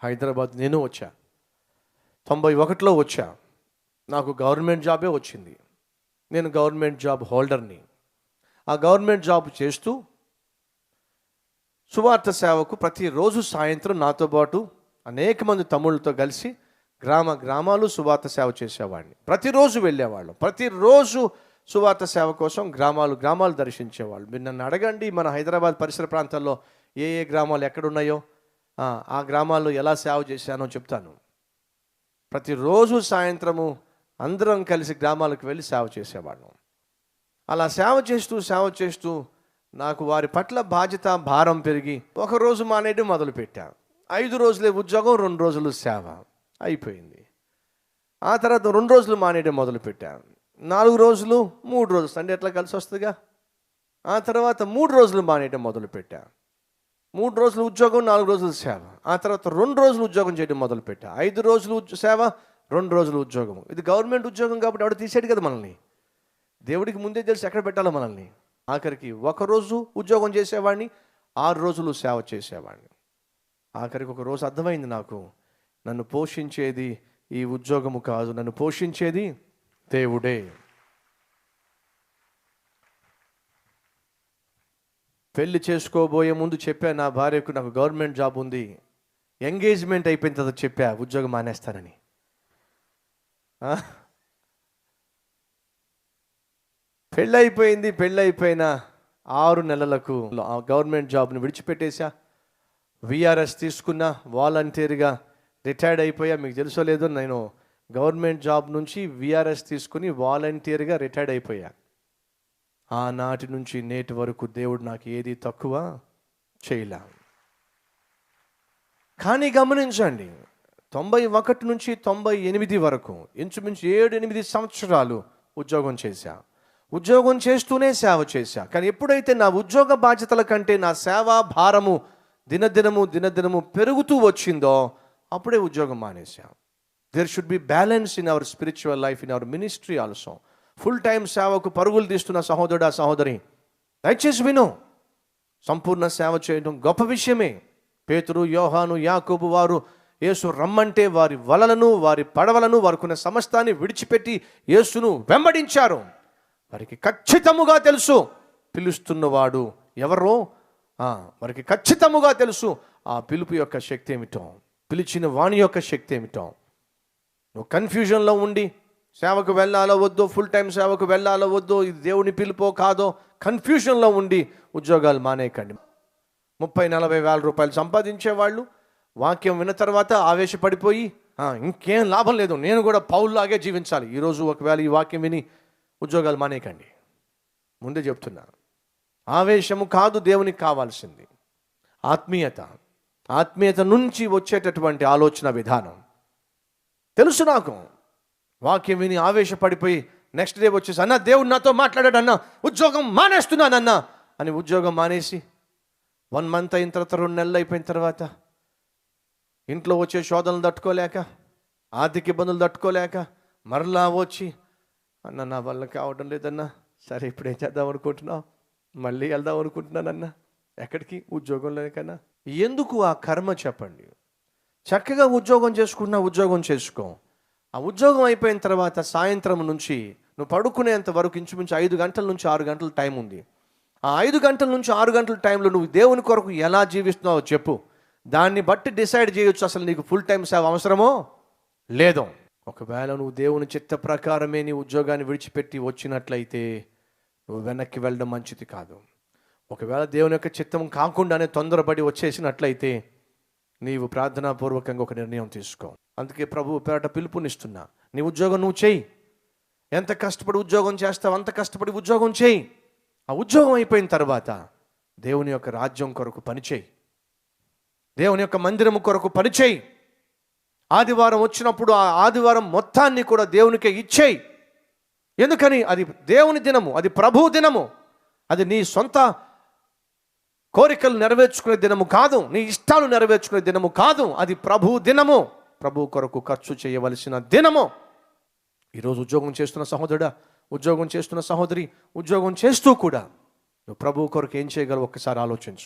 హైదరాబాద్ నేను వచ్చా, 91లో వచ్చా. నాకు గవర్నమెంట్ జాబే వచ్చింది. నేను గవర్నమెంట్ జాబ్ హోల్డర్ని. ఆ గవర్నమెంట్ జాబ్ చేస్తూ సువార్త సేవకు ప్రతిరోజు సాయంత్రం నాతో పాటు అనేక మంది తమ్ముళ్ళతో కలిసి గ్రామాలు సువార్త సేవ చేసేవాడిని. ప్రతిరోజు వెళ్ళేవాళ్ళం. ప్రతిరోజు సువార్త సేవ కోసం గ్రామాలు దర్శించేవాళ్ళు. మీరు నన్ను అడగండి, మన హైదరాబాద్ పరిసర ప్రాంతాల్లో ఏ గ్రామాలు ఎక్కడున్నాయో ఆ గ్రామాల్లో ఎలా సేవ చేశానో చెప్తాను. ప్రతిరోజు సాయంత్రము అందరం కలిసి గ్రామాలకు వెళ్ళి సేవ చేసేవాళ్ళం. అలా సేవ చేస్తూ నాకు వారి పట్ల బాధ్యత భారం పెరిగి ఒకరోజు మానేయడం మొదలుపెట్టా. 5 రోజులే ఉద్యోగం, 2 రోజులు సేవ అయిపోయింది. ఆ తర్వాత 2 రోజులు మానేయడం మొదలుపెట్టా. 4 రోజులు, 3 రోజులు సండే ఎట్లా కలిసి వస్తుందిగా. ఆ తర్వాత 3 రోజులు మానేయడం మొదలుపెట్టా. 3 రోజులు ఉద్యోగం, 4 రోజులు సేవ. ఆ తర్వాత 2 రోజులు ఉద్యోగం చేయడం మొదలుపెట్టా. 5 రోజులు సేవ, 2 రోజులు ఉద్యోగం. ఇది గవర్నమెంట్ ఉద్యోగం కాబట్టి ఆవిడ తీసాడు కదా మనల్ని. దేవుడికి ముందే తెలిసి ఎక్కడ పెట్టాలో మనల్ని. ఆఖరికి 1 రోజు ఉద్యోగం చేసేవాడిని, 6 రోజులు సేవ చేసేవాడిని. ఆఖరికి ఒక రోజు అర్థమైంది నాకు, నన్ను పోషించేది ఈ ఉద్యోగము కాదు, నన్ను పోషించేది దేవుడే. పెళ్లి చేసుకోబోయే ముందు చెప్పా నా భార్యకు, నాకు గవర్నమెంట్ జాబ్ ఉంది, ఎంగేజ్మెంట్ అయిపోయిన తర్వాత చెప్పా ఉద్యోగం మానేస్తానని. పెళ్ళైపోయిన 6 నెలలకు ఆ గవర్నమెంట్ జాబ్ని విడిచిపెట్టేశా. విఆర్ఎస్ తీసుకున్నా, వాలంటీర్గా రిటైర్డ్ అయిపోయా. మీకు తెలుసో లేదో, నేను గవర్నమెంట్ జాబ్ నుంచి విఆర్ఎస్ తీసుకుని వాలంటీర్గా రిటైర్డ్ అయిపోయా. ఆనాటి నుంచి నేటి వరకు దేవుడు నాకు ఏది తక్కువ చేయలే. కానీ గమనించండి, 91 నుంచి 98 వరకు ఇంచుమించు 7-8 సంవత్సరాలు ఉద్యోగం చేశా. ఉద్యోగం చేస్తూనే సేవ చేశా. కానీ ఎప్పుడైతే నా ఉద్యోగ బాధ్యతల కంటే నా సేవా భారము దినదినము పెరుగుతూ వచ్చిందో అప్పుడే ఉద్యోగం మానేశా. There should be balance in our spiritual life, in our ministry also. Full time సేవకు పరుగులు తీస్తున్న సహోదరుడా, సహోదరి, దయచేసి విను. సంపూర్ణ సేవ చేయడం గొప్ప విషయమే. పేతురు, యోహాను, యాకోబు వారు యేసు రమ్మంటే వారి వలలను, వారి పడవలను, వారికున్న సమస్తాన్ని విడిచిపెట్టి యేసును వెంబడించారు. వారికి ఖచ్చితముగా తెలుసు పిలుస్తున్నవాడు ఎవరో. వారికి ఖచ్చితముగా తెలుసు ఆ పిలుపు యొక్క శక్తి ఏమిటో, పిలిచిన వాణి యొక్క శక్తి ఏమిటో. నువ్వు కన్ఫ్యూజన్లో ఉండి సేవకు వెళ్ళాలో వద్దో, ఫుల్ టైం సేవకు వెళ్ళాలో వద్దో, ఇది దేవుని పిలుపో కాదో కన్ఫ్యూజన్లో ఉండి ఉద్యోగాలు మానేయకండి. 30-40 వేల రూపాయలు సంపాదించేవాళ్ళు వాక్యం విన్న తర్వాత ఆవేశపడిపోయి ఇంకేం లాభం లేదు, నేను కూడా పౌల్లాగే జీవించాలి. ఈరోజు ఒకవేళ ఈ వాక్యం విని ఉద్యోగాలు మానేయకండి. ముందే చెప్తున్నా, ఆవేశము కాదు దేవునికి కావాల్సింది, ఆత్మీయత నుంచి వచ్చేటటువంటి ఆలోచన విధానం. తెలుసు నాకు, వాక్యం విని ఆవేశపడిపోయి నెక్స్ట్ డే వచ్చేసి అన్న దేవుడు నాతో మాట్లాడాడన్నా, ఉద్యోగం మానేస్తున్నానన్నా అని ఉద్యోగం మానేసి 1 మంత్ అయిన తర్వాత, 2 నెలలు అయిపోయిన తర్వాత ఇంట్లో వచ్చే శోధనలు తట్టుకోలేక, ఆర్థిక ఇబ్బందులు తట్టుకోలేక మరలా వచ్చి అన్న నా వల్ల కావడం లేదన్నా, సరే ఇప్పుడు ఏం చేద్దాం అనుకుంటున్నావు, మళ్ళీ వెళ్దాం అనుకుంటున్నానన్నా. ఎక్కడికి? ఉద్యోగంలోనే కన్నా. ఎందుకు ఆ కర్మ చెప్పండి. చక్కగా ఉద్యోగం చేసుకో. ఆ ఉద్యోగం అయిపోయిన తర్వాత సాయంత్రం నుంచి నువ్వు పడుకునేంత వరకు ఇంచుమించు 5 గంటల నుంచి 6 గంటల టైం ఉంది. ఆ 5 గంటల నుంచి 6 గంటల టైంలో నువ్వు దేవుని కొరకు ఎలా జీవిస్తున్నావో చెప్పు. దాన్ని బట్టి డిసైడ్ చేయొచ్చు అసలు నీకు ఫుల్ టైం సేవ అవసరమో లేదో. ఒకవేళ నువ్వు దేవుని చిత్త ప్రకారమే నీ ఉద్యోగాన్ని విడిచిపెట్టి వచ్చినట్లయితే నువ్వు వెనక్కి వెళ్ళడం మంచిది కాదు. ఒకవేళ దేవుని యొక్క చిత్తం కాకుండానే తొందరపడి వచ్చేసినట్లయితే నీవు ప్రార్థనాపూర్వకంగా ఒక నిర్ణయం తీసుకో. అందుకే ప్రభు పేరట పిలుపునిస్తున్నా, నీ ఉద్యోగం నువ్వు చెయ్యి. ఎంత కష్టపడి ఉద్యోగం చేస్తావు అంత కష్టపడి ఉద్యోగం చేయి. ఆ ఉద్యోగం అయిపోయిన తర్వాత దేవుని యొక్క రాజ్యం కొరకు పనిచేయి, దేవుని యొక్క మందిరం కొరకు పనిచేయి. ఆదివారం వచ్చినప్పుడు ఆ ఆదివారం మొత్తాన్ని కూడా దేవునికే ఇచ్చేయి. ఎందుకని? అది దేవుని దినము, అది ప్రభు దినము, అది నీ సొంత కోరికలు నెరవేర్చుకునే దినము కాదు, నీ ఇష్టాలు నెరవేర్చుకునే దినము కాదు. అది ప్రభు దినము, ప్రభు కొరకు ఖర్చు చేయవలసిన దినము. ఈరోజు ఉద్యోగం చేస్తున్న సహోదరుడా, ఉద్యోగం చేస్తున్న సహోదరి, ఉద్యోగం చేస్తూ కూడా నువ్వు ప్రభు కొరకు ఏం చేయగలవు ఒక్కసారి ఆలోచించు.